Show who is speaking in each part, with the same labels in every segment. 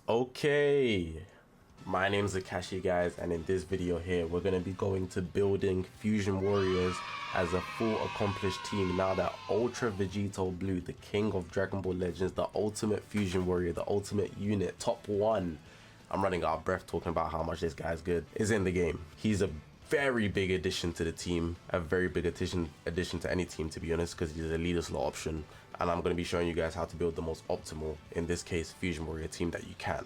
Speaker 1: Okay, my name's Zakashi, guys, and in this video here we're going to be going to building Fusion Warriors as a full accomplished team now that Ultra Vegito Blue, the king of Dragon Ball Legends, the ultimate Fusion Warrior, the ultimate unit, top 1, I'm running out of breath talking about how much this guy's good, is in the game. He's a very big addition to the team, a very big addition to any team, to be honest, because he's a leader slot option, and I'm going to be showing you guys how to build the most optimal, in this case, Fusion Warrior team that you can.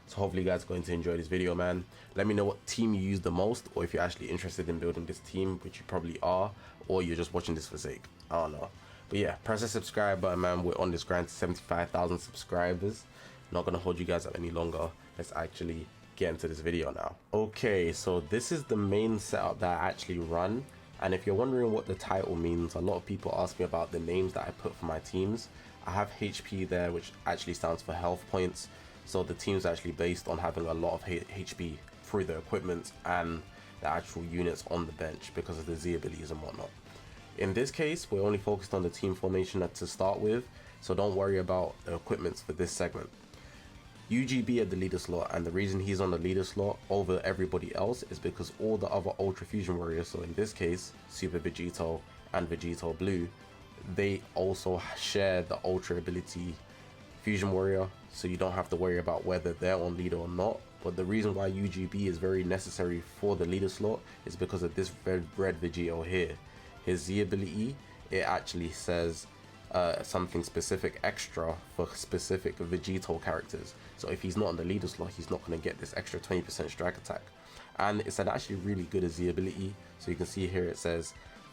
Speaker 1: So hopefully you guys are going to enjoy this video, man. Let me know what team you use the most, or if you're actually interested in building this team, which you probably are, or you're just watching this for sake. I don't know. But yeah, press the subscribe button, man. We're on this grind to 75,000 subscribers. Not going to hold you guys up any longer. Let's actually get into this video now. Okay, so this is the main setup that I actually run, and if you're wondering what the title means, a lot of people ask me about the names that I put for my teams. I have HP there, which actually stands for health points, so the team's actually based on having a lot of HP through the equipment and the actual units on the bench because of the Z abilities and whatnot. In this case, we're only focused on the team formation to start with, so don't worry about the equipments for this segment. UGB at the leader slot, and the reason he's on the leader slot over everybody else is because all the other Ultra Fusion Warriors, so in this case Super Vegito and Vegito Blue, they also share the Ultra ability Fusion Warrior, so you don't have to worry about whether they're on leader or not. But the reason why UGB is very necessary for the leader slot is because of this red Vegito here. His Z ability, it actually says something specific extra for specific Vegito characters, so if he's not on the leader slot, he's not going to get this extra 20% strike attack, and it's an actually really good Z ability. So you can see here it says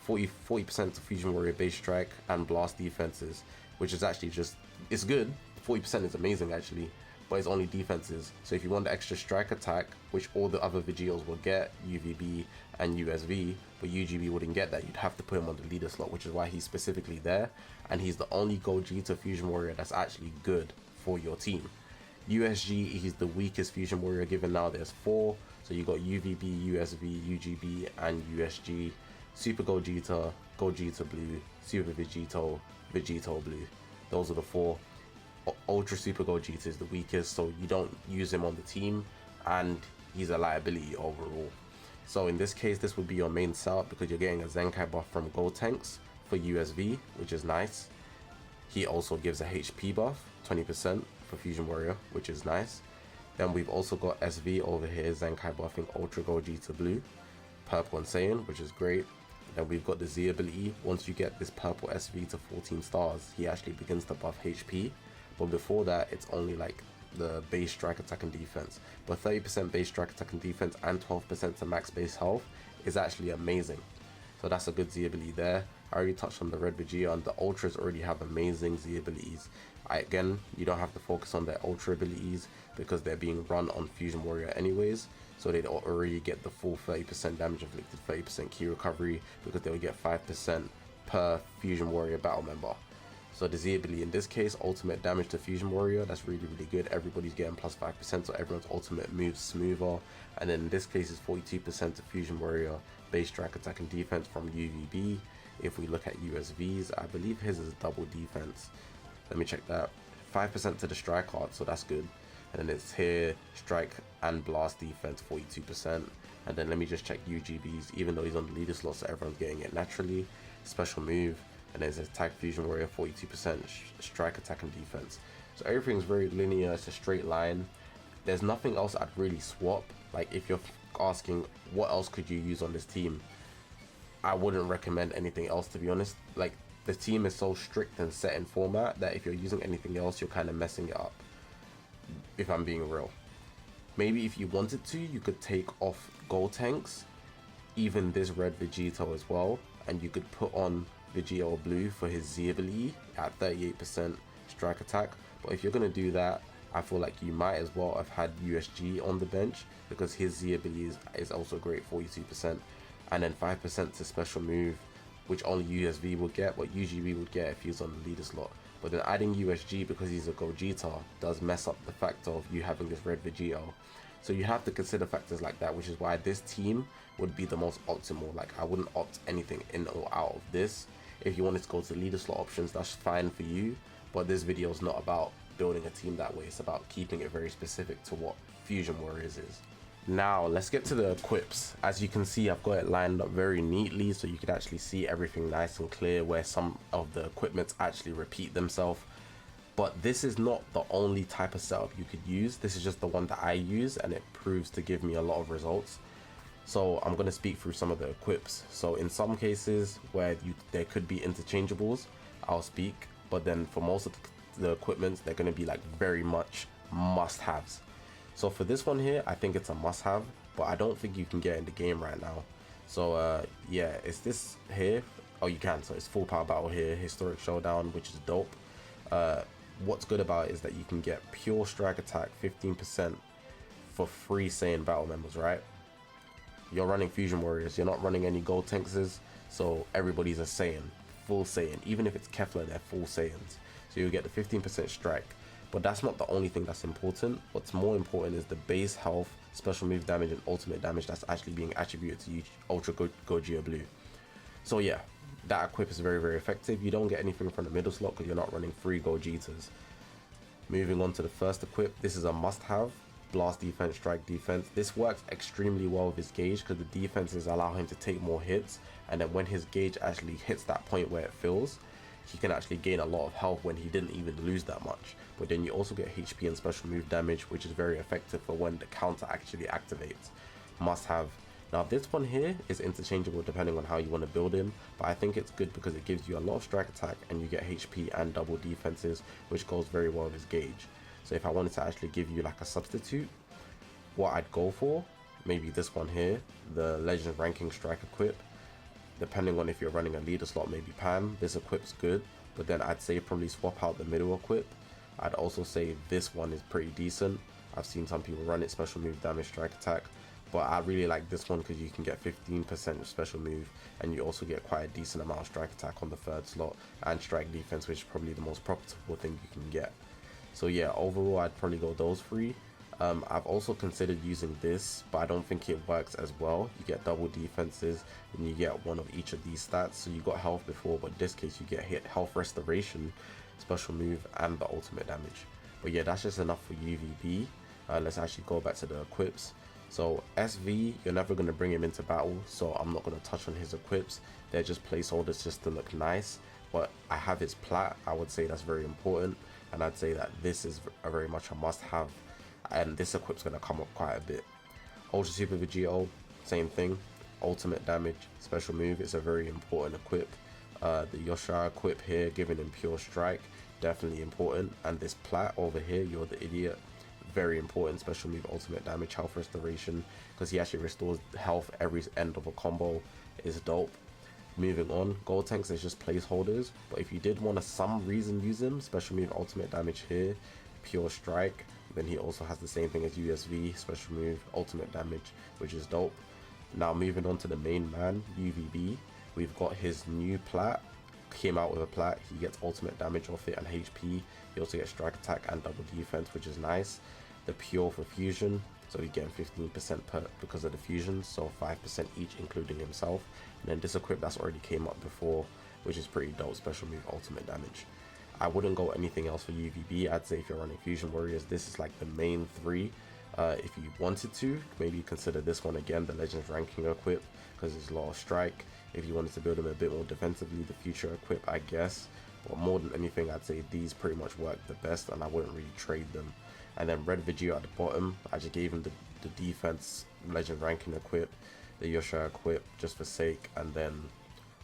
Speaker 1: 40% to Fusion Warrior base strike and blast defenses, which is actually just, it's good. 40% is amazing actually, but it's only defenses. So if you want the extra strike attack, which all the other Vegitos will get, UVB and USV, but UGB wouldn't get that, you'd have to put him on the leader slot, which is why he's specifically there, and he's the only Gogeta Fusion Warrior that's actually good for your team. USG, he's the weakest Fusion Warrior, given now there's 4, so you got UVB, USV, UGB and USG. Super Gogeta, Gogeta Blue, Super Vegito, Vegito Blue. Those are the 4. Ultra Super Gogeta is the weakest, so you don't use him on the team, and he's a liability overall. So in this case, this would be your main setup because you're getting a Zenkai buff from Gotenks for USV, which is nice. He also gives a HP buff, 20% for Fusion Warrior, which is nice. Then we've also got SV over here, Zenkai buffing Ultra Gogeta Blue, Purple and Saiyan, which is great. Then we've got the Z ability. Once you get this purple SV to 14 stars, he actually begins to buff HP. But before that, it's only like the base strike attack and defense. But 30% base strike attack and defense and 12% to max base health is actually amazing. So that's a good Z ability there. I already touched on the red Vegeta, and the Ultras already have amazing Z abilities. Again, you don't have to focus on their Ultra abilities because they're being run on Fusion Warrior anyways. So they'd already get the full 30% damage inflicted, 30% key recovery, because they would get 5% per Fusion Warrior battle member. So the Z ability in this case, ultimate damage to Fusion Warrior, that's really good. Everybody's getting plus 5%, so everyone's ultimate moves smoother. And then in this case is 42% to Fusion Warrior base strike attack and defense from UVB. If we look at USVs, I believe his is double defense. Let me check that. 5% to the strike art, so that's good. And then it's here strike and blast defense 42%. And then let me just check UGBs, even though he's on the leader slot, so everyone's getting it naturally. Special move. And then it says Tag Fusion Warrior 42% strike attack and defense. So everything's very linear, it's a straight line. There's nothing else I'd really swap. Like if you're asking what else could you use on this team, I wouldn't recommend anything else, to be honest. Like the team is so strict and set in format that if you're using anything else, you're kind of messing it up, if I'm being real. Maybe if you wanted to, you could take off Gotenks, even this red Vegito as well, and you could put on Vegito Blue for his Z ability at 38% strike attack. But if you're going to do that, I feel like you might as well have had USG on the bench because his Z ability is also great, 42%. And then 5% to special move, which only USV would get, but UGB would get if he was on the leader slot. But then adding USG because he's a Gogeta does mess up the fact of you having this red Vegito. So you have to consider factors like that, which is why this team would be the most optimal. Like I wouldn't opt anything in or out of this. If you wanted to go to leader slot options, that's fine for you, but this video is not about building a team that way. It's about keeping it very specific to what Fusion Warriors is. Now let's get to the equips. As you can see, I've got it lined up very neatly so you can actually see everything nice and clear, where some of the equipments actually repeat themselves. But this is not the only type of setup you could use. This is just the one that I use, and it proves to give me a lot of results. So I'm going to speak through some of the equips. So in some cases where there could be interchangeables, I'll speak, but then for most of the equipments, they're going to be like very much must-haves. So for this one here, I think it's a must-have, but I don't think you can get in the game right now. So yeah, it's this here. Oh, you can. So it's full power battle here, historic showdown, which is dope. What's good about it is that you can get pure strike attack 15% for free Saiyan battle members, right? You're running Fusion Warriors, you're not running any gold Tenxes, so everybody's a Saiyan, full Saiyan. Even if it's Kefla, they're full Saiyans. So you get the 15% strike. But that's not the only thing that's important. What's more important is the base health, special move damage, and ultimate damage that's actually being attributed to each Ultra Gogeta Blue. So yeah, that equip is very, very effective. You don't get anything from the middle slot because you're not running 3 Gogetas. Moving on to the first equip, this is a must-have. Blast defense, strike defense. This works extremely well with his gauge because the defenses allow him to take more hits, and then when his gauge actually hits that point where it fills, he can actually gain a lot of health when he didn't even lose that much. But then you also get HP and special move damage, which is very effective for when the counter actually activates. Must have. Now this one here is interchangeable depending on how you want to build him, but I think it's good because it gives you a lot of strike attack and you get HP and double defenses, which goes very well with his gauge. So if I wanted to actually give you like a substitute, what I'd go for, maybe this one here, the Legends Ranking Strike equip. Depending on if you're running a leader slot, maybe Pam, this equip's good, but then I'd say probably swap out the middle equip. I'd also say this one is pretty decent. I've seen some people run it, special move damage, strike attack, but I really like this one because you can get 15% special move and you also get quite a decent amount of strike attack on the third slot and strike defense, which is probably the most profitable thing you can get. So yeah, overall I'd probably go those 3. I've also considered using this, but I don't think it works as well. You get double defenses and you get one of each of these stats. So you got health before, but in this case you get hit health restoration, special move, and the ultimate damage. But yeah, that's just enough for UVB. Let's actually go back to the equips. So SV, you're never going to bring him into battle, so I'm not going to touch on his equips. They're just placeholders just to look nice. But I have his plat, I would say that's very important, and I'd say that this is very much a must-have. And this equip's going to come up quite a bit. Ultra Super Vegito, same thing. Ultimate damage, special move is a very important equip. The Yosha equip here, giving him pure strike, definitely important. And this plat over here, you're the idiot, very important. Special move, ultimate damage, health restoration, because he actually restores health every end of a combo, is dope. Moving on, gold tanks is just placeholders, but if you did want to some reason use him, special move, ultimate damage here, pure strike. Then he also has the same thing as USV, special move, ultimate damage, which is dope. Now moving on to the main man, UVB, we've got his new plat. Came out with a plat, he gets ultimate damage off it and HP. He also gets strike attack and double defense, which is nice. The pure for fusion, so he's getting 15% per because of the fusions, so 5% each including himself. And then this equip that's already came up before, which is pretty dope, special move, ultimate damage. I wouldn't go anything else for UVB. I'd say if you're running Fusion Warriors, this is like the main 3. If you wanted to, maybe consider this one again, the Legends Ranking equip, because there's a lot of strike. If you wanted to build them a bit more defensively, the Future equip, I guess. But more than anything, I'd say these pretty much work the best, and I wouldn't really trade them. And then Red Vegeta at the bottom, I just gave him the defense Legend Ranking equip, the Yosha equip just for sake, and then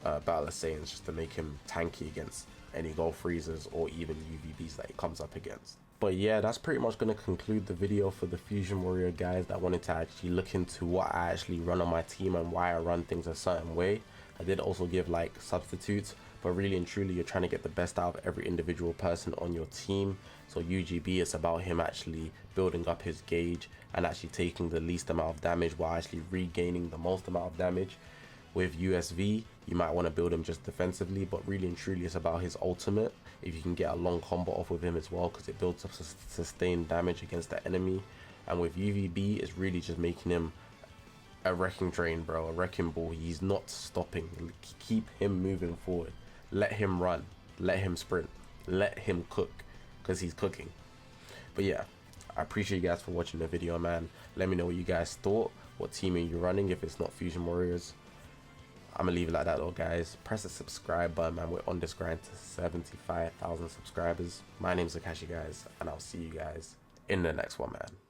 Speaker 1: Battle of Saiyans just to make him tanky against any gold freezers or even UVBs that he comes up against. But yeah, that's pretty much going to conclude the video for the Fusion Warrior guys that wanted to actually look into what I actually run on my team and why I run things a certain way. I did also give like substitutes, but really and truly you're trying to get the best out of every individual person on your team. So UGB is about him actually building up his gauge and actually taking the least amount of damage while actually regaining the most amount of damage. With USV, you might want to build him just defensively, but really and truly it's about his ultimate. If you can get a long combo off with him as well, because it builds up sustained damage against the enemy. And with UVB, it's really just making him a wrecking train, bro, a wrecking ball. He's not stopping. Keep him moving forward. Let him run. Let him sprint. Let him cook. because he's cooking. But yeah, I appreciate you guys for watching the video, man. Let me know what you guys thought. What team are you running if it's not Fusion Warriors? I'm gonna leave it like that though, guys. Press the subscribe button, man. We're on this grind to 75,000 subscribers. My name's Zakashi, guys, and I'll see you guys in the next one, man.